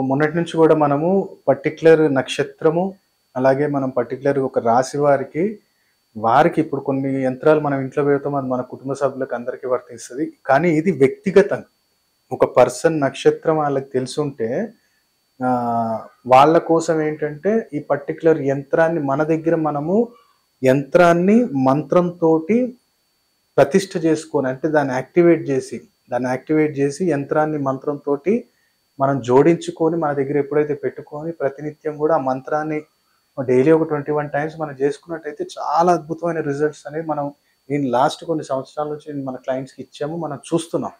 మొన్నటి నుంచి కూడా మనము పర్టిక్యులర్ నక్షత్రము, అలాగే మనం పర్టిక్యులర్ ఒక రాశి వారికి ఇప్పుడు కొన్ని యంత్రాలు మనం ఇంట్లో పెడతాం. అది మన కుటుంబ సభ్యులకు అందరికీ వర్తిస్తది. కానీ ఇది వ్యక్తిగతంగా ఒక పర్సన్ నక్షత్రం వాళ్ళకి తెలిసుంటే వాళ్ళ కోసం ఏంటంటే ఈ పర్టిక్యులర్ యంత్రాన్ని మన దగ్గర మనము యంత్రాన్ని మంత్రంతోటి ప్రతిష్ఠ చేసుకొని అంటే దాన్ని యాక్టివేట్ చేసి యంత్రాన్ని మంత్రంతోటి మనం జోడించుకొని మన దగ్గర ఎప్పుడైతే పెట్టుకొని ప్రతినిత్యం కూడా ఆ మంత్రాన్ని డైలీ ఒక 21 టైమ్స్ మనం చేసుకున్నట్టయితే చాలా అద్భుతమైన రిజల్ట్స్ అనేది మనం నేను లాస్ట్ కొన్ని సంవత్సరాల నుంచి మన క్లయింట్స్‌కి ఇచ్చాము. మనం చూస్తున్నాం.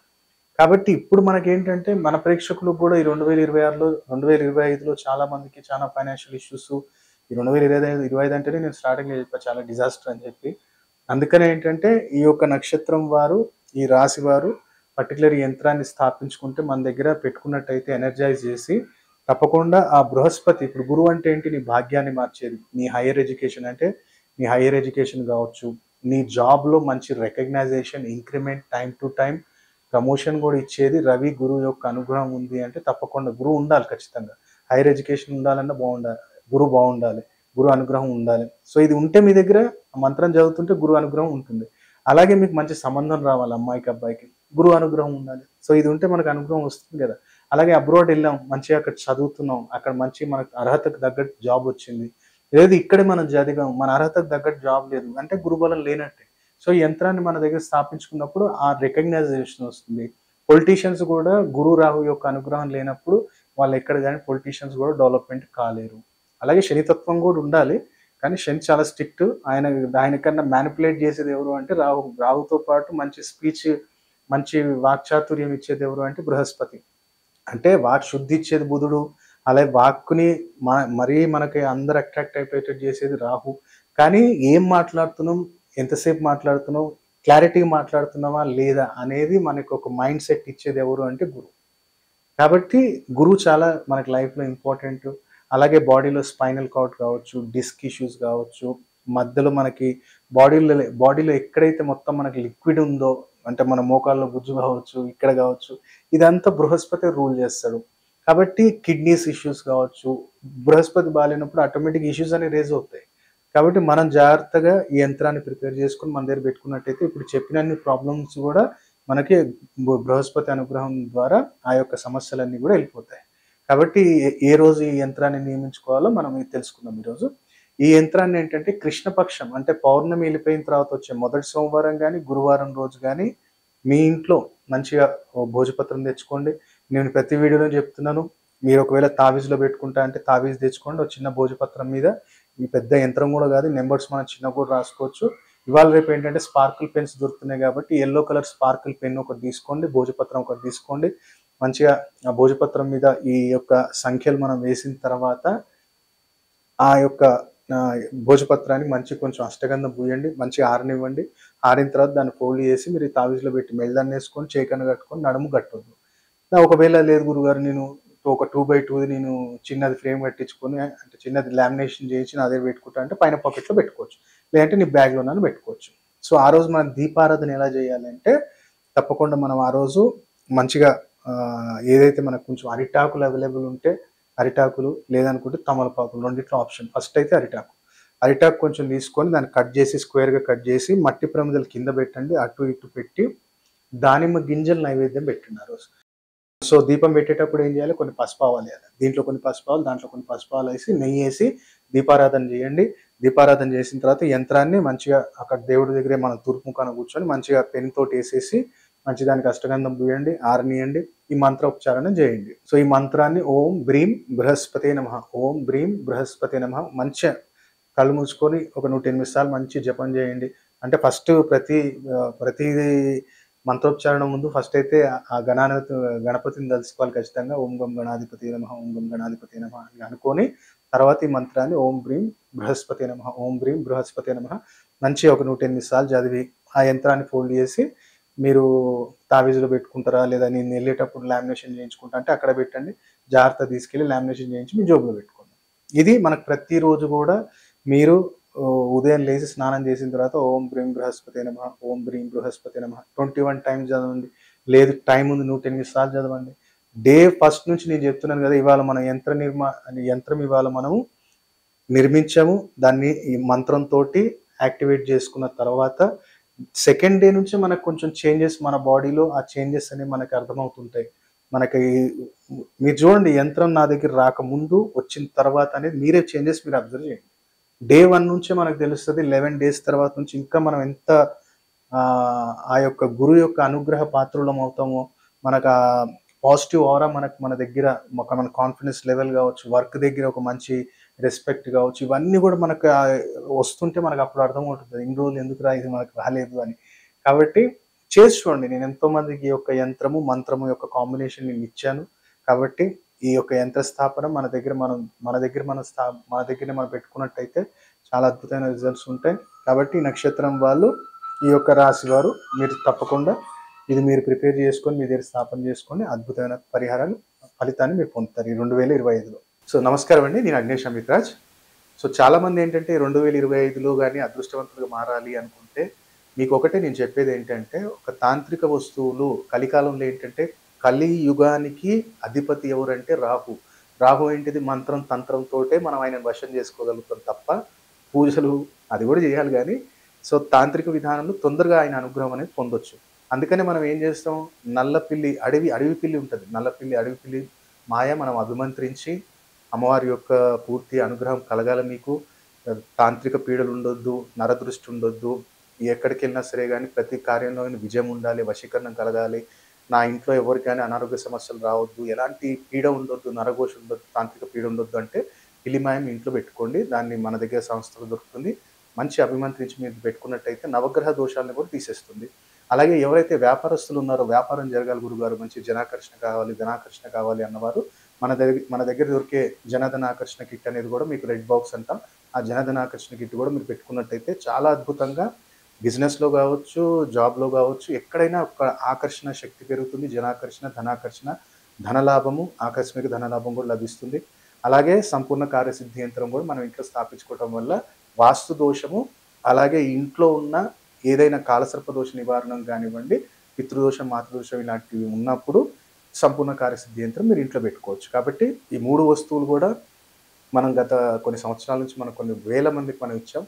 కాబట్టి ఇప్పుడు మనకేంటంటే మన ప్రేక్షకులకు కూడా ఈ 2026లో 2025లో చాలా మందికి చాలా ఫైనాన్షియల్ ఇష్యూస్ ఈ 2025 అంటేనే నేను స్టార్టింగ్‌లో చెప్పా చాలా డిజాస్టర్ అని చెప్పి. అందుకనే ఏంటంటే ఈ యొక్క నక్షత్రం వారు, ఈ రాశి వారు పర్టిక్యులర్ యంత్రాన్ని స్థాపించుకుంటే మన దగ్గర పెట్టుకున్నట్టయితే ఎనర్జైజ్ చేసి తప్పకుండా ఆ బృహస్పతి ఇప్పుడు గురువు అంటే ఏంటి? నీ భాగ్యాన్ని మార్చేది. నీ హైయర్ ఎడ్యుకేషన్ అంటే నీ హైయర్ ఎడ్యుకేషన్ కావచ్చు, నీ జాబ్‌లో మంచి recognition, increment, time to time promotion కూడా ఇచ్చేది రవి, గురువు యొక్క అనుగ్రహం ఉంది అంటే తప్పకుండా గురువు ఉండాలి ఖచ్చితంగా. హైయర్ ఎడ్యుకేషన్ ఉండాలన్నా బావుండాలి. గురువు బావుండాలి. గురువు అనుగ్రహం ఉండాలి. సో ఇది ఉంటే మీ దగ్గర ఆ మంత్రం చదువుతుంటే గురువు అనుగ్రహం ఉంటుంది. అలాగే మీకు మంచి సంబంధం రావాలి అమ్మాయికి, అబ్బాయికి. గురువు అనుగ్రహం ఉండాలి. సో ఇది ఉంటే మనకు అనుగ్రహం వస్తుంది కదా! అలాగే అబ్రాడ్ ఎళ్ళాం. మంచిగా అక్కడ చదువుతున్నాం. అక్కడ మంచి మనకు అర్హతకు తగ్గట్టు జాబ్ వచ్చింది. లేదు ఇక్కడే మనం చదివాం. మన అర్హతకు తగ్గట్టు జాబ్ లేదు. అంటే గురుబలం లేనట్టే. సో ఈ యంత్రాన్ని మన దగ్గర స్థాపించుకున్నప్పుడు ఆ రికగ్నైజేషన్ వస్తుంది. పొలిటీషియన్స్ కూడా గురు, రాహు యొక్క అనుగ్రహం లేనప్పుడు వాళ్ళు ఎక్కడ గాని పొలిటీషియన్స్ కూడా డెవలప్‌మెంట్ కాలేరు. అలాగే శనితత్వం కూడా ఉండాలి. కానీ శని చాలా స్ట్రిక్ట్. ఆయనకన్నా మ్యానిపులేట్ చేసేది ఎవరు అంటే రాహు. రాహుతో పాటు మంచి స్పీచ్, మంచి వాక్చాతుర్యం ఇచ్చేది ఎవరు అంటే బృహస్పతి. అంటే వాక్ శుద్ధి ఇచ్చేది బుధుడు. అలాగే వాక్కుని మరీ మనకి అందరూ అట్రాక్ట్ అయిపోయేటట్టు చేసేది రాహు. కానీ ఏం మాట్లాడుతున్నాం? ఎంతసేపు మాట్లాడుతున్నాం? క్లారిటీగా మాట్లాడుతున్నామా? లేదా? అనేది మనకు ఒక మైండ్ సెట్ ఇచ్చేది ఎవరు అంటే గురువు. కాబట్టి గురువు చాలా మనకి లైఫ్‌లో ఇంపార్టెంట్. అలాగే బాడీలో స్పైనల్ కార్డ్ కావచ్చు, డిస్క్ ఇష్యూస్ కావచ్చు, మధ్యలో మనకి బాడీలో ఎక్కడైతే మొత్తం మనకి లిక్విడ్ ఉందో, అంటే మన మోకాల్లో గుజ్జు కావచ్చు, ఇక్కడ కావచ్చు, ఇదంతా బృహస్పతి రూల్ చేస్తాడు. కాబట్టి కిడ్నీస్ ఇష్యూస్ కావచ్చు, బృహస్పతి బాలేనప్పుడు ఆటోమేటిక్ ఇష్యూస్ అనేవి రైజ్ అవుతాయి. కాబట్టి మనం జాగ్రత్తగా ఈ యంత్రాన్ని ప్రిపేర్ చేసుకొని మన దగ్గర పెట్టుకున్నట్టయితే ఇప్పుడు చెప్పినన్ని ప్రాబ్లమ్స్ కూడా మనకి బృహస్పతి అనుగ్రహం ద్వారా ఆ యొక్క సమస్యలన్నీ కూడా వెళ్ళిపోతాయి. కాబట్టి ఏ రోజు ఈ యంత్రాన్ని నియమించుకోవాలో మనం ఇది తెలుసుకుందాం ఈరోజు. ఈ యంత్రాన్ని ఏంటంటే కృష్ణపక్షం అంటే పౌర్ణమి వెళ్ళిపోయిన తర్వాత వచ్చే మొదటి సోమవారం గాని, గురువారం రోజు గాని మీ ఇంట్లో మంచిగా ఓ భోజపత్రం తెచ్చుకోండి. నేను ప్రతి వీడియోలో చెప్తున్నాను. మీరు ఒకవేళ తావీజ్‌లో పెట్టుకుంటా అంటే తావీజ్ తెచ్చుకోండి. ఒక చిన్న భోజపత్రం మీద ఈ పెద్ద యంత్రం కూడా కాదు. నంబర్స్ మనం చిన్నగా కూడా రాసుకోవచ్చు. ఇవాళ రేపు ఏంటంటే స్పార్కిల్ పెన్స్ దొరుకుతున్నాయి కాబట్టి యెల్లో కలర్ స్పార్కిల్ పెన్ ఒకటి తీసుకోండి. భోజపత్రం ఒకటి తీసుకోండి. మంచిగా ఆ భోజపత్రం మీద ఈ యొక్క సంఖ్యలు మనం వేసిన తర్వాత ఆ యొక్క భోజపత్రాన్ని మంచిగా కొంచెం అష్టగంధం పూయండి. మంచిగా ఆరనివ్వండి. ఆరిన తర్వాత దాన్ని ఫోల్డ్ చేసి మీరు ఈ తావీజ్‌లో పెట్టి మెడలోనేసుకొని చేకన కట్టుకొని నడుము కట్టొద్దు. ఒకవేళ లేదు గురుగారు నేను ఒక 2/2ది నేను చిన్నది ఫ్రేమ్ కట్టించుకొని అంటే చిన్నది లామినేషన్ చేయించి నా దగ్గర పెట్టుకుంటా అంటే పైన పాకెట్‌లో పెట్టుకోవచ్చు. లేదంటే నీ బ్యాగ్‌లోనైనా పెట్టుకోవచ్చు. సో, ఆ రోజు మనం దీపారాధన ఎలా చేయాలంటే తప్పకుండా మనం ఆ రోజు మంచిగా ఏదైతే మనకు కొంచెం అరిటాకులు అవైలబుల్ ఉంటే అరిటాకులు లేదనుకుంటే తమలపాకులు రెండిట్లో ఆప్షన్. ఫస్ట్ అయితే అరిటాకు. అరిటాకు కొంచెం తీసుకొని దాన్ని కట్ చేసి స్క్వేర్‌గా కట్ చేసి మట్టి ప్రమిదలు కింద పెట్టండి. అటు ఇటు పెట్టి దానిమ్మ గింజలు నైవేద్యం పెట్టండి ఆ రోజు. సో, దీపం పెట్టేటప్పుడు ఏం చేయాలి? కొన్ని పసుపావాలేయాలి. దీంట్లో కొన్ని పసుపాలు, దాంట్లో కొన్ని పసుపాలేసి, నెయ్యేసి దీపారాధన చేయండి. దీపారాధన చేసిన తర్వాత యంత్రాన్ని మంచిగా అక్కడ దేవుడి దగ్గరే మనం తూర్పు ముఖాన కూర్చొని మంచిగా పెన్‌తోటేసేసి మంచి దానికి అష్టగంధం పూయండి, ఆరనీయండి. ఈ మంత్రోచ్చారణ చేయండి. సో, ఈ మంత్రాన్ని ఓం బ్రీం బృహస్పతే నమః, ఓం బ్రీం బృహస్పతే నమః మంచిగా కళ్ళు మూసుకొని ఒక 108 సార్లు మంచి జపం చేయండి. అంటే ఫస్ట్ ప్రతీది మంత్రోచ్చారణ ముందు ఫస్ట్ అయితే ఆ గణపతిని తలుసుకోవాలి ఖచ్చితంగా. ఓం గం గణాధిపతియే నమః, ఓం గం గణాధిపతియే నమః అని అనుకోని తర్వాత ఈ మంత్రాన్ని ఓం బ్రీం బృహస్పతే నమః, ఓం బ్రీం బృహస్పతే నమః మంచిగా ఒక 108 సార్లు చదివి ఆ యంత్రాన్ని ఫోల్డ్ చేసి మీరు తావీజులో పెట్టుకుంటారా? లేదా నేను ఎళ్ళేటప్పుడు లామినేషన్ చేయించుకుంటా అంటే అక్కడ పెట్టండి. జాగ్రత్తగా తీసుకెళ్ళి లామినేషన్ చేయించి మీ జేబులో పెట్టుకోండి. ఇది మనకు ప్రతిరోజు కూడా మీరు ఉదయం లేసి స్నానం చేసిన తర్వాత ఓం బ్రీం బృహస్పతే నమః, ఓం బ్రీం బృహస్పతే నమః 21 టైమ్స్ చదవండి. లేదు టైం ఉంది 108 సార్లు చదవండి. డే ఫస్ట్ నుంచి నేను చెప్తున్నాను కదా, ఇవాళ మనం యంత్రం ఇవాళ మనము నిర్మించాము. దాన్ని ఈ మంత్రంతోటి యాక్టివేట్ చేసుకున్న తర్వాత సెకండ్ డే నుంచి మనకు కొంచెం చేంజెస్ మన బాడీలో ఆ చేంజెస్ అనేవి మనకు అర్థమవుతుంటాయి. మనకి మీరు చూడండి, యంత్రం నా దగ్గర రాకముందు, వచ్చిన తర్వాత అనేది మీరే చేంజెస్ మీరు అబ్జర్వ్ చేయండి. డే 1 నుంచే మనకు తెలుస్తది. 11 డేస్ తర్వాత నుంచి ఇంకా మనం ఎంత ఆ యొక్క గురువు యొక్క అనుగ్రహ పాత్రులం అవుతామో, మనకు ఆ పాజిటివ్ ఆరా మన దగ్గర మన కాన్ఫిడెన్స్ లెవెల్ కావచ్చు, వర్క్ దగ్గర ఒక మంచి రెస్పెక్ట్ కావచ్చు, ఇవన్నీ కూడా మనకు వస్తుంటే మనకు అప్పుడు అర్థమవుతుంది ఇన్ని రోజులు ఎందుకురా ఇది మనకు రాలేదు అని. కాబట్టి చేసి చూడండి. నేను ఎంతో మందికి ఈ యొక్క యంత్రము, మంత్రము యొక్క కాంబినేషన్ నేను ఇచ్చాను. కాబట్టి ఈ యొక్క యంత్ర స్థాపన మన దగ్గరనే మనం పెట్టుకున్నట్టయితే చాలా అద్భుతమైన రిజల్ట్స్ ఉంటాయి. కాబట్టి ఈ నక్షత్రం వాళ్ళు, ఈ యొక్క రాశి వారు, మీరు తప్పకుండా ఇది మీరు ప్రిపేర్ చేసుకొని మీ దగ్గర స్థాపన చేసుకొని అద్భుతమైన ఫలితాన్ని మీరు పొందుతారు ఈ 2025లో. సో నమస్కారం అండి, నేను అగ్నేష్ అమిత్ రాజ్. సో చాలామంది ఏంటంటే 2025లో కానీ అదృష్టవంతులుగా మారాలి అనుకుంటే మీకు ఒకటే నేను చెప్పేది ఏంటంటే, ఒక తాంత్రిక వస్తువులు కలికాలంలో ఏంటంటే, కలియుగానికి అధిపతి ఎవరంటే రాహు. రాహు ఏంటిది, మంత్రం తంత్రంతోటే మనం ఆయనను వశం చేసుకోగలుగుతాం తప్ప పూజలు అది కూడా చేయాలి కానీ, సో తాంత్రిక విధానంలో తొందరగా ఆయన అనుగ్రహం అనేది పొందొచ్చు. అందుకనే మనం ఏం చేస్తాం, నల్లపిల్లి అడవి పిల్లి ఉంటుంది, అడవి పిల్లి మాయ మనం అభిమంత్రించి అమ్మవారి యొక్క పూర్తి అనుగ్రహం కలగాల మీకు, తాంత్రిక పీడలు ఉండొద్దు, నరదృష్టి ఉండొద్దు, ఎక్కడికి వెళ్ళినా సరే కానీ ప్రతి కార్యంలో విజయం ఉండాలి, వశీకరణం కలగాలి, నా ఇంట్లో ఎవరికైనా అనారోగ్య సమస్యలు రావద్దు, ఎలాంటి పీడ ఉండొద్దు, నరఘోష ఉండొద్దు, తాంత్రిక పీడ ఉండొద్దు అంటే పిల్లిమాయం ఇంట్లో పెట్టుకోండి. దాన్ని మన దగ్గర సంస్థలు దొరుకుతుంది. మంచి అభిమంత్రించి మీరు పెట్టుకున్నట్టయితే నవగ్రహ దోషాలను కూడా తీసేస్తుంది. అలాగే ఎవరైతే వ్యాపారస్తులు ఉన్నారో, వ్యాపారం జరగాలి గురుగారు, మంచి జనాకర్షణ కావాలి, ధనాకర్షణ కావాలి అన్నవారు మన దగ్గర దొరికే జనధనాకర్షణ కిట్ అనేది కూడా మీకు రెడ్ బాక్స్ అంటాం. ఆ జనధనాకర్షణ కిట్ కూడా మీరు పెట్టుకున్నట్టయితే చాలా అద్భుతంగా బిజినెస్లో కావచ్చు, జాబ్లో కావచ్చు, ఎక్కడైనా ఒక ఆకర్షణ శక్తి పెరుగుతుంది. జనాకర్షణ, ధనాకర్షణ, ధనలాభము, ఆకస్మిక ధనలాభం కూడా లభిస్తుంది. అలాగే సంపూర్ణ కార్యసిద్ధి యంత్రం కూడా మనం ఇంట్లో స్థాపించుకోవటం వల్ల వాస్తు దోషము, అలాగే ఇంట్లో ఉన్న ఏదైనా కాలసర్ప దోష నివారణ కానివ్వండి, పితృదోషం, మాతృదోషం ఇలాంటివి ఉన్నప్పుడు సంపూర్ణ కార్యసిద్ధి యంత్రం మీరు ఇంట్లో పెట్టుకోవచ్చు. కాబట్టి ఈ 3 వస్తువులు కూడా మనం గత కొన్ని సంవత్సరాల నుంచి మనం కొన్ని వేల మందికి మనం ఇచ్చాం.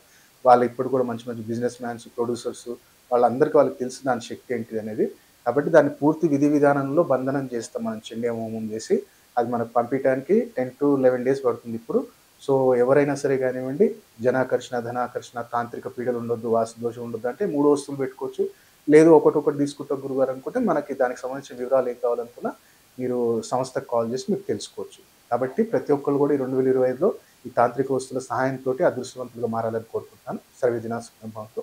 వాళ్ళు ఇప్పుడు కూడా మంచి మంచి బిజినెస్ మ్యాన్స్, ప్రొడ్యూసర్స్, వాళ్ళకి తెలుసు దాని శక్తి ఏంటిది అనేది. కాబట్టి దాన్ని పూర్తి విధి విధానంలో బంధనం చేస్తాం మనం, చండీ హోమం చేసి అది మనకు పంపించడానికి 10 to 11 డేస్ పడుతుంది ఇప్పుడు. సో ఎవరైనా సరే కానివ్వండి, జనాకర్షణ, ధనాకర్షణ, తాంత్రిక పీడలు ఉండొద్దు, వాస్తు దోషం ఉండొద్దు అంటే 3 వస్తువులు పెట్టుకోవచ్చు. లేదు ఒకటొకటి తీసుకుంటాం గురుగారు అనుకుంటే మనకి దానికి సంబంధించిన వివరాలు ఏం కావాలనుకున్నా మీరు సంస్థకు కాల్ చేసి మీకు తెలుసుకోవచ్చు. కాబట్టి ప్రతి ఒక్కరు కూడా ఈ 2025లో ఈ తాంత్రిక వస్తువుల సహాయంతో అదృష్టవంతులుగా మారాలని కోరుకుంటున్నాను. సర్వే జనా సుఖినో భవంతు.